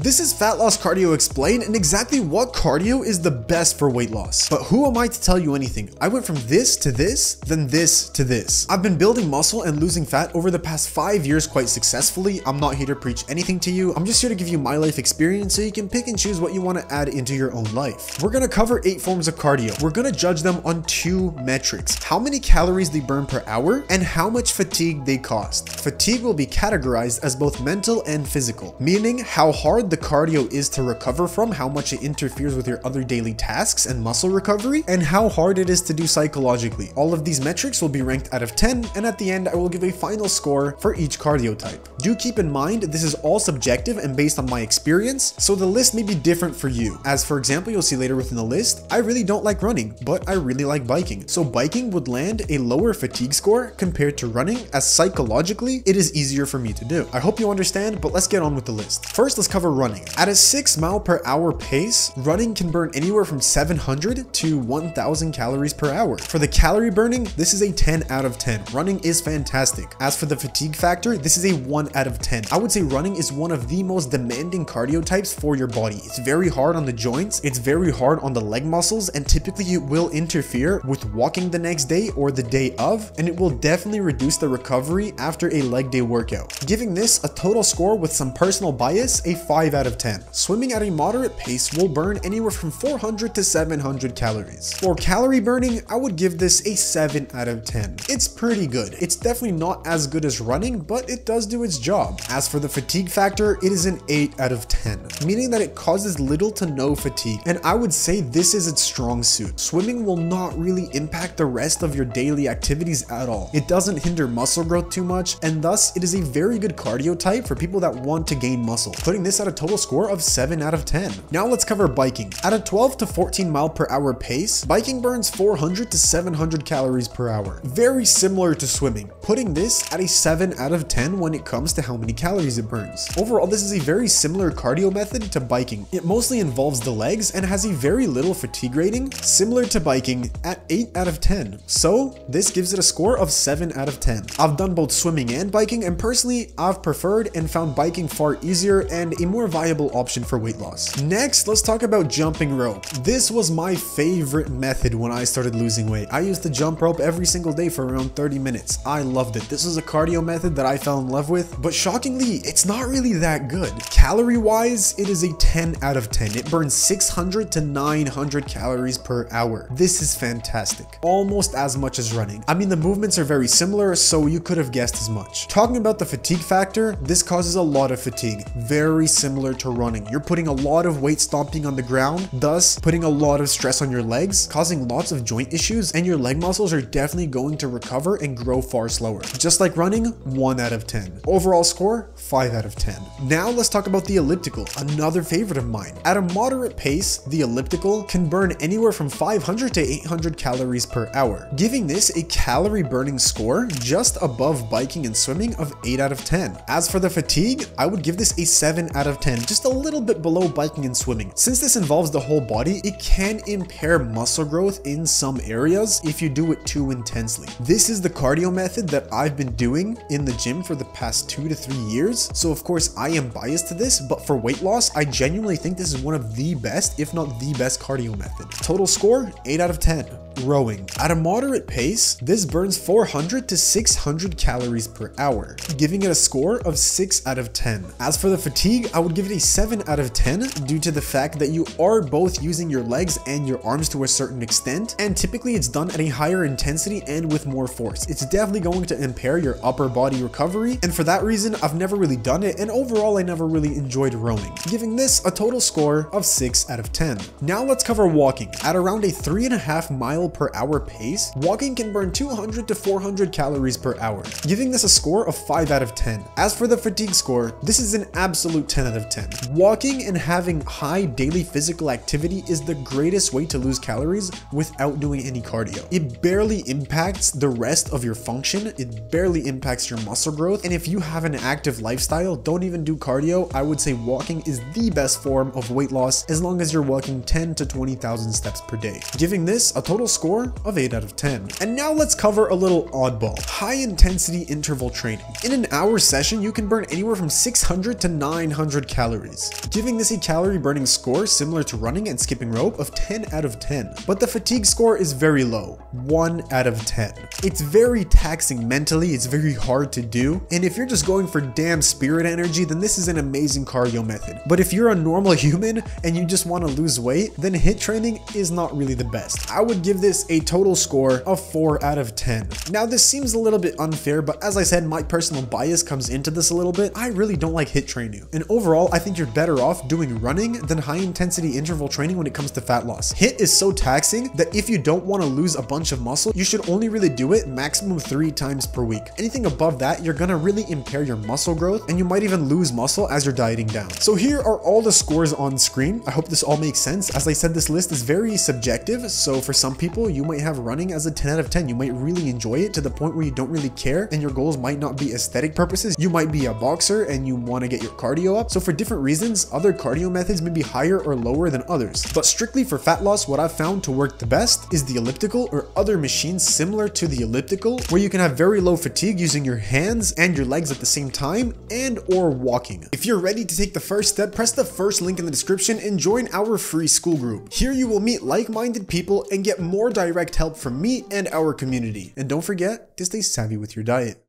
This is Fat Loss Cardio Explained and exactly what cardio is the best for weight loss. But who am I to tell you anything? I went from this to this, then this to this. I've been building muscle and losing fat over the past 5 years quite successfully. I'm not here to preach anything to you. I'm just here to give you my life experience so you can pick and choose what you want to add into your own life. We're going to cover 8 forms of cardio. We're going to judge them on 2 metrics: how many calories they burn per hour and how much fatigue they cost. Fatigue will be categorized as both mental and physical, meaning how hard the cardio is to recover from, how much it interferes with your other daily tasks and muscle recovery, and how hard it is to do psychologically. All of these metrics will be ranked out of 10, and at the end I will give a final score for each cardio type. Do keep in mind this is all subjective and based on my experience, so the list may be different for you. As for example, you'll see later within the list, I really don't like running, but I really like biking. So biking would land a lower fatigue score compared to running, as psychologically it is easier for me to do. I hope you understand, but let's get on with the list. First, let's cover running. At a 6 mile per hour pace, running can burn anywhere from 700 to 1000 calories per hour. For the calorie burning, this is a 10 out of 10. Running is fantastic. As for the fatigue factor, this is a 1 out of 10. I would say running is one of the most demanding cardio types for your body. It's very hard on the joints, it's very hard on the leg muscles, and typically it will interfere with walking the next day or the day of, and it will definitely reduce the recovery after a leg day workout. Giving this a total score with some personal bias, a 5 out of 10. Swimming at a moderate pace will burn anywhere from 400 to 700 calories. For calorie burning, I would give this a 7 out of 10. It's pretty good. It's definitely not as good as running, but it does do its job. As for the fatigue factor, it is an 8 out of 10, meaning that it causes little to no fatigue, and I would say this is its strong suit. Swimming will not really impact the rest of your daily activities at all. It doesn't hinder muscle growth too much, and thus it is a very good cardio type for people that want to gain muscle, putting this at a total score of 7 out of 10. Now let's cover biking. At a 12 to 14 mile per hour pace, biking burns 400 to 700 calories per hour. Very similar to swimming, putting this at a 7 out of 10 when it comes to how many calories it burns. Overall, this is a very similar cardio method to biking. It mostly involves the legs and has a very little fatigue rating, similar to biking, at 8 out of 10. So this gives it a score of 7 out of 10. I've done both swimming and biking, and personally, I've preferred and found biking far easier and a more viable option for weight loss. Next, let's talk about jumping rope. This was my favorite method when I started losing weight. I used to jump rope every single day for around 30 minutes. I loved it. This was a cardio method that I fell in love with, but shockingly, it's not really that good. Calorie wise, it is a 10 out of 10. It burns 600 to 900 calories per hour. This is fantastic. Almost as much as running. I mean, the movements are very similar, so you could have guessed as much. Talking about the fatigue factor, this causes a lot of fatigue. Very similar to running. You're putting a lot of weight stomping on the ground, thus putting a lot of stress on your legs, causing lots of joint issues, and your leg muscles are definitely going to recover and grow far slower. Just like running, 1 out of 10. Overall score, 5 out of 10. Now let's talk about the elliptical, another favorite of mine. At a moderate pace, the elliptical can burn anywhere from 500 to 800 calories per hour, giving this a calorie burning score just above biking and swimming of 8 out of 10. As for the fatigue, I would give this a 7 out of 10, just a little bit below biking and swimming. Since this involves the whole body, it can impair muscle growth in some areas if you do it too intensely. This is the cardio method that I've been doing in the gym for the past 2 to 3 years, so of course I am biased to this, but for weight loss, I genuinely think this is one of the best, if not the best cardio method. Total score, 8 out of 10. Rowing. At a moderate pace, this burns 400 to 600 calories per hour, giving it a score of 6 out of 10. As for the fatigue, I would give it a 7 out of 10 due to the fact that you are both using your legs and your arms to a certain extent, and typically it's done at a higher intensity and with more force. It's definitely going to impair your upper body recovery, and for that reason, I've never really done it, and overall I never really enjoyed rowing, giving this a total score of 6 out of 10. Now let's cover walking. At around a 3.5 mile per hour pace, walking can burn 200 to 400 calories per hour, giving this a score of 5 out of 10. As for the fatigue score, this is an absolute 10 out of 10. Walking and having high daily physical activity is the greatest way to lose calories without doing any cardio. It barely impacts the rest of your function, it barely impacts your muscle growth, and if you have an active lifestyle, don't even do cardio, I would say walking is the best form of weight loss as long as you're walking 10 to 20,000 steps per day, giving this a total score of 8 out of 10. And now let's cover a little oddball. High intensity interval training. In an hour session, you can burn anywhere from 600 to 900 calories, giving this a calorie burning score similar to running and skipping rope of 10 out of 10. But the fatigue score is very low, 1 out of 10. It's very taxing mentally, it's very hard to do, and if you're just going for damn spirit energy, then this is an amazing cardio method. But if you're a normal human and you just want to lose weight, then HIIT training is not really the best. I would give this a total score of 4 out of 10. Now this seems a little bit unfair, but as I said, my personal bias comes into this a little bit. I really don't like HIIT training, and overall I think you're better off doing running than high intensity interval training when it comes to fat loss. HIIT is so taxing that if you don't want to lose a bunch of muscle, you should only really do it maximum 3 times per week. Anything above that, you're gonna really impair your muscle growth, and you might even lose muscle as you're dieting down. So here are all the scores on screen. I hope this all makes sense. As I said, this list is very subjective, so for some people you might have running as a 10 out of 10. You might really enjoy it to the point where you don't really care, and your goals might not be aesthetic purposes. You might be a boxer and you want to get your cardio up. So for different reasons, other cardio methods may be higher or lower than others. But strictly for fat loss, what I've found to work the best is the elliptical or other machines similar to the elliptical, where you can have very low fatigue using your hands and your legs at the same time, and or walking. If you're ready to take the first step, press the first link in the description and join our free Skool group. Here you will meet like-minded people and get more direct help from me and our community. And don't forget to stay savvy with your diet.